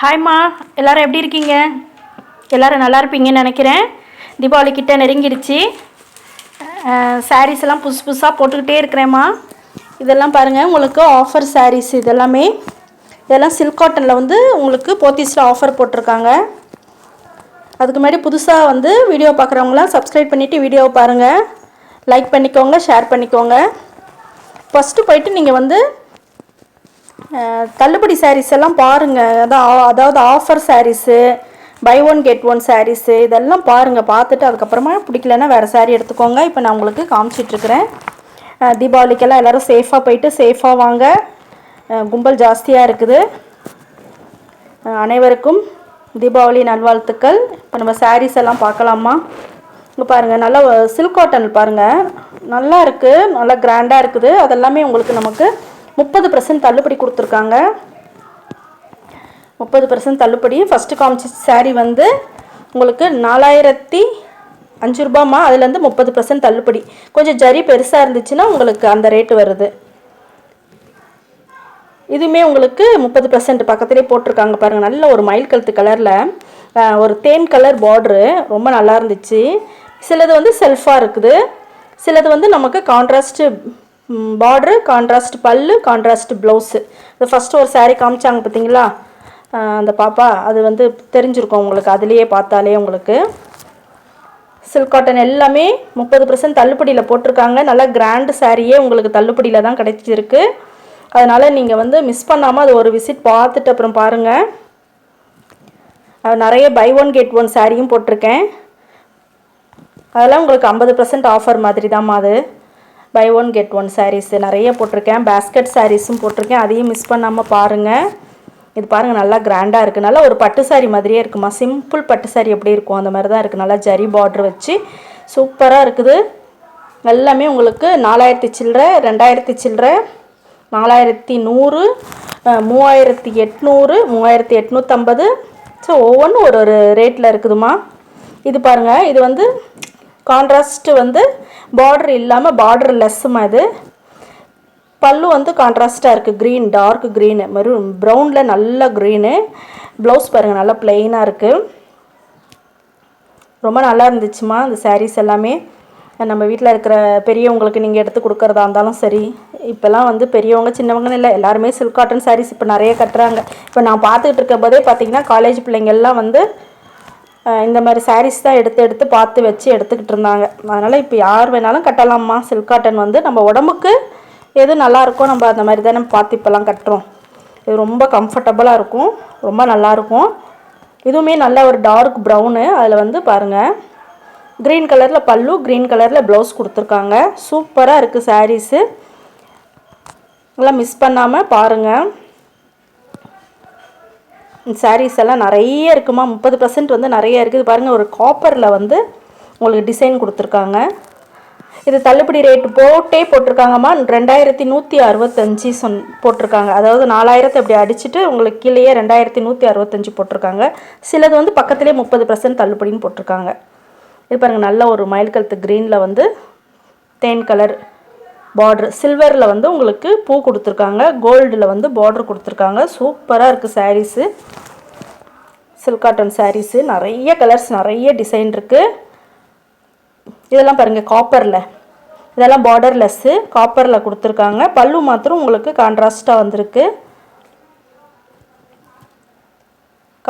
ஹாய்மா, எல்லோரும் எப்படி இருக்கீங்க? எல்லோரும் நல்லா இருப்பீங்கன்னு நினைக்கிறேன். தீபாவளி கிட்ட நெருங்கிடுச்சு. சாரீஸ் எல்லாம் புதுசு புதுசாக போட்டுக்கிட்டே இருக்கிறேம்மா. இதெல்லாம் பாருங்கள், உங்களுக்கு ஆஃபர் சாரீஸ். இதெல்லாம் சில்க் காட்டனில் வந்து உங்களுக்கு போத்தீஸில் ஆஃபர் போட்டிருக்காங்க. அதுக்கு முன்னாடி புதுசாக வீடியோ பார்க்குறவங்களாம் சப்ஸ்கிரைப் பண்ணிவிட்டு வீடியோவை பாருங்கள், லைக் பண்ணிக்கோங்க, ஷேர் பண்ணிக்கோங்க. ஃபஸ்ட்டு போய்ட்டு நீங்கள் தள்ளுபடி சாரீஸ் எல்லாம் பாருங்கள். அதாவது offer sarees, buy one get one sarees, இதெல்லாம் பாருங்கள். பார்த்துட்டு அதுக்கப்புறமா பிடிக்கலன்னா வேறு சாரீ எடுத்துக்கோங்க. இப்போ நான் உங்களுக்கு காமிச்சிட்ருக்கிறேன். தீபாவளிக்கெல்லாம் எல்லோரும் சேஃபாக போயிட்டு சேஃபாக வாங்க. கும்பல் ஜாஸ்தியாக இருக்குது. அனைவருக்கும் தீபாவளி நல்வாழ்த்துக்கள். இப்போ நம்ம சாரீஸ் எல்லாம் பார்க்கலாமா? இங்கே பாருங்கள், நல்லா சில்க் காட்டன் பாருங்கள், நல்லா இருக்குது, நல்லா கிராண்டாக இருக்குது. அதெல்லாமே உங்களுக்கு நமக்கு 30% தள்ளுபடி கொடுத்துருக்காங்க. 30% தள்ளுபடி. ஃபஸ்ட்டு காமிச்ச சாரீ உங்களுக்கு 4005 ரூபாய்மா. அதுலேருந்து 30% தள்ளுபடி. கொஞ்சம் ஜரி பெருசாக இருந்துச்சுன்னா உங்களுக்கு அந்த ரேட்டு வருது. இதுவுமே உங்களுக்கு 30% பக்கத்துலேயே போட்டிருக்காங்க பாருங்கள். நல்ல ஒரு மயில் கழுத்து கலரில் ஒரு தேன் கலர் பார்ட்ரு, ரொம்ப நல்லா இருந்துச்சு. சிலது செல்ஃபாக இருக்குது, சிலது நமக்கு கான்ட்ராஸ்ட்டு பார்ட்ரு, கான்ட்ராஸ்ட் பல்லு, கான்ட்ராஸ்ட் ப்ளவுஸு. இது ஃபஸ்ட்டு ஒரு சாரீ காமிச்சாங்க பார்த்தீங்களா அந்த பாப்பா, அது தெரிஞ்சிருக்கும் உங்களுக்கு, அதுலேயே பார்த்தாலே உங்களுக்கு. சில்க் காட்டன் எல்லாமே 30% தள்ளுபடியில் போட்டிருக்காங்க. நல்லா கிராண்டு சாரியே உங்களுக்கு தள்ளுபடியில் தான் கிடைச்சிருக்கு. அதனால் நீங்கள் மிஸ் பண்ணாமல் அது ஒரு விசிட் பார்த்துட்டு அப்புறம் பாருங்கள். நிறைய பை ஒன் கெட் ஒன் சாரியும் போட்டிருக்கேன். அதெல்லாம் உங்களுக்கு 50% ஆஃபர் மாதிரி தான்மா. அது buy one get one sarees நிறைய போட்டிருக்கேன். பேஸ்கெட் சாரீஸும் போட்டிருக்கேன், அதையும் மிஸ் பண்ணாமல் பாருங்கள். இது பாருங்கள், நல்லா கிராண்டாக இருக்குது. நல்லா ஒரு பட்டு சாரீ மாதிரியே இருக்குமா. சிம்பிள் பட்டு சாரீ எப்படி இருக்கும் அந்த மாதிரி தான் இருக்குது. நல்லா ஜரி பார்டர் வச்சு சூப்பராக இருக்குது. எல்லாமே உங்களுக்கு 4000 சில்லற, 2000 சில்லற, 4100, 3800, 3850. ஸோ ஒவ்வொன்றும் ஒரு ஒரு ரேட்டில் இருக்குதுமா. இது பாருங்கள், இது கான்ட்ராஸ்ட்டு பார்டர் இல்லாமல் பார்டர் லெஸ்ஸுமா. இது பல்லு கான்ட்ராஸ்ட்டாக இருக்குது, க்ரீன், டார்க் க்ரீனு, மெரூன் ப்ரௌனில் நல்ல க்ரீனு. ப்ளவுஸ் பாருங்கள், நல்லா ப்ளெயினாக இருக்குது. ரொம்ப நல்லா இருந்துச்சுமா இந்த சாரீஸ் எல்லாமே. நம்ம வீட்டில் இருக்கிற பெரியவங்களுக்கு நீங்கள் எடுத்து கொடுக்குறதா இருந்தாலும் சரி. இப்போல்லாம் பெரியவங்க சின்னவங்கன்னு இல்லை, எல்லாருமே சில்க் காட்டன் சாரீஸ் இப்போ நிறைய கட்டுறாங்க. இப்போ நான் பார்த்துக்கிட்டு இருக்க போதே பார்த்திங்கன்னா காலேஜ் பிள்ளைங்கள்லாம் இந்த மாதிரி சாரீஸ் தான் எடுத்து பார்த்து வச்சு எடுத்துக்கிட்டு இருந்தாங்க. அதனால் இப்போ யார் வேணாலும் கட்டலாம்மா. சில்க் காட்டன் நம்ம உடம்புக்கு எது நல்லாயிருக்கோ நம்ம அந்த மாதிரி தான் நம்ம பார்த்து இப்போல்லாம் கட்டுறோம். இது ரொம்ப கம்ஃபர்டபுளாக இருக்கும், ரொம்ப நல்லாயிருக்கும். இதுவுமே நல்ல ஒரு டார்க் ப்ரௌனு. அதில் பாருங்கள், க்ரீன் கலரில் பல்லு, க்ரீன் கலரில் ப்ளவுஸ் கொடுத்துருக்காங்க. சூப்பராக இருக்குது சாரீஸு. எல்லாம் மிஸ் பண்ணாமல் பாருங்கள். சாரீஸ் எல்லாம் நிறைய இருக்குமா. 30% நிறைய இருக்குது. பாருங்கள், ஒரு காப்பரில் உங்களுக்கு டிசைன் கொடுத்துருக்காங்க. இது தள்ளுபடி ரேட்டு போட்டிருக்காங்கம்மா. 2165 போட்டிருக்காங்க. அதாவது 4000 அப்படி அடிச்சுட்டு உங்களுக்கு கீழேயே 2165 போட்டிருக்காங்க. சிலது பக்கத்துலேயே 30% தள்ளுபடின்னு போட்டிருக்காங்க. இது பாருங்கள், நல்ல ஒரு மயில் கழுத்து க்ரீனில் தேன் கலர் பார்ட்ரு, சில்வரில் உங்களுக்கு பூ கொடுத்துருக்காங்க, கோல்டில் பார்ட்ரு கொடுத்துருக்காங்க. சூப்பராக இருக்குது சாரீஸு. சில்க் காட்டன் சாரீஸு நிறைய கலர்ஸ், நிறைய டிசைன் இருக்குது. இதெல்லாம் பாருங்கள், காப்பரில், இதெல்லாம் பார்டர்லெஸ்ஸு, காப்பரில் கொடுத்துருக்காங்க. பல்லு மாத்திரம் உங்களுக்கு கான்ட்ராஸ்ட்டாக வந்திருக்கு.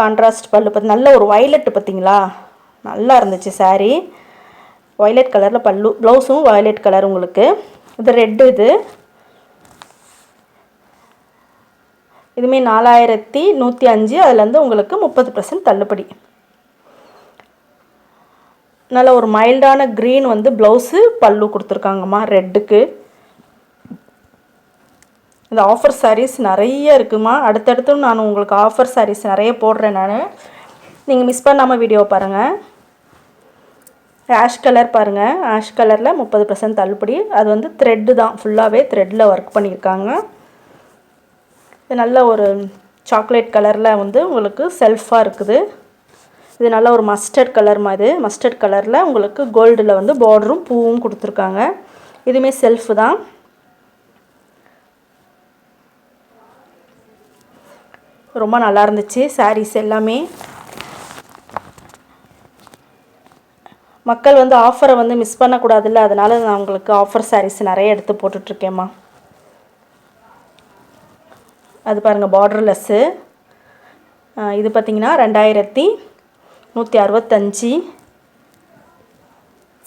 கான்ட்ராஸ்ட் பல்லு நல்ல ஒரு வயலட்டு பார்த்திங்களா, நல்லா இருந்துச்சு சாரீ. வயலட் கலரில் பல்லு, ப்ளவுஸும் வயலட் கலர் உங்களுக்கு. இது ரெட்டு. இதுவுமே 4105. அதுலேருந்து உங்களுக்கு 30% தள்ளுபடி. நல்ல ஒரு மைல்டான க்ரீன் ப்ளவுஸு, பல்லு கொடுத்துருக்காங்கம்மா ரெட்டுக்கு. இந்த ஆஃபர் சாரீஸ் நிறைய இருக்குமா. அடுத்தடுத்தும் நான் உங்களுக்கு ஆஃபர் சாரீஸ் நிறைய போடுறேன் நான். நீங்கள் மிஸ் பண்ணாமல் வீடியோ பாருங்கள். ஆஷ் கலர் பாருங்கள், ஆஷ் கலரில் 30% தள்ளுபடி. அது த்ரெட்டு தான், ஃபுல்லாகவே த்ரெட்டில் ஒர்க் பண்ணியிருக்காங்க. இது நல்ல ஒரு சாக்லேட் கலரில் உங்களுக்கு செல்ஃபாக இருக்குது. இது நல்ல ஒரு மஸ்டர்ட் கலர் மாதிரி. மஸ்டர்ட் கலரில் உங்களுக்கு கோல்டில் பார்டரும் பூவும் கொடுத்துருக்காங்க. இதுவுமே செல்ஃபு தான். ரொம்ப நல்லா இருந்துச்சு சாரீஸ் எல்லாமே. மக்கள் வந்து ஆஃபரை வந்து மிஸ் பண்ணக்கூடாதுல்ல, அதனால நான் உங்களுக்கு ஆஃபர் சாரீஸ் நிறைய எடுத்து போட்டுட்ருக்கேம்மா. அது பாருங்கள் பார்டர்லெஸ்ஸு. இது பார்த்திங்கன்னா 2165.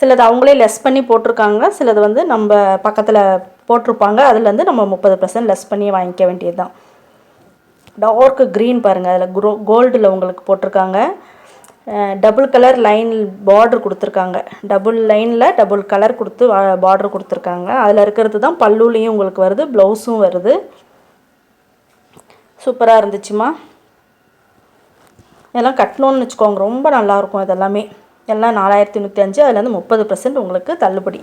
சிலது அவங்களே லெஸ் பண்ணி போட்டிருக்காங்க, சிலது வந்து நம்ம பக்கத்தில் போட்டிருப்பாங்க, அதுலேருந்து நம்ம 30% லெஸ் பண்ணி வாங்கிக்க வேண்டியது தான். டார்க் க்ரீன் பாருங்கள், அதில் கோல்டில் உங்களுக்கு போட்டிருக்காங்க. டபுள் கலர் லைன் பார்ட்ரு கொடுத்துருக்காங்க. டபுள் லைனில் டபுள் கலர் கொடுத்து பார்ட்ரு கொடுத்துருக்காங்க. அதில் இருக்கிறது தான் பல்லுலேயும் உங்களுக்கு வருது, ப்ளவுஸும் வருது. சூப்பராக இருந்துச்சுமா. இதெல்லாம் கட்டணுன்னு வச்சுக்கோங்க, ரொம்ப நல்லாயிருக்கும். இதெல்லாமே எல்லாம் 4105, அதுலேருந்து 30% உங்களுக்கு தள்ளுபடி.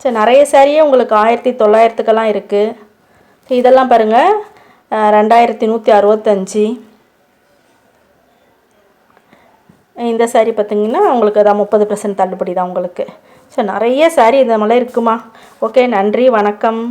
சரி, நிறைய சாரியே உங்களுக்கு 1900க்கெல்லாம் இருக்குது. இதெல்லாம் பாருங்கள் 2165. இந்த சாரீ பார்த்திங்கன்னா உங்களுக்கு அதான் 30% தள்ளுபடி தான் உங்களுக்கு. சரி, நிறைய சாரீ இந்த மாதிரி இருக்குமா. ஓகே, நன்றி, வணக்கம்.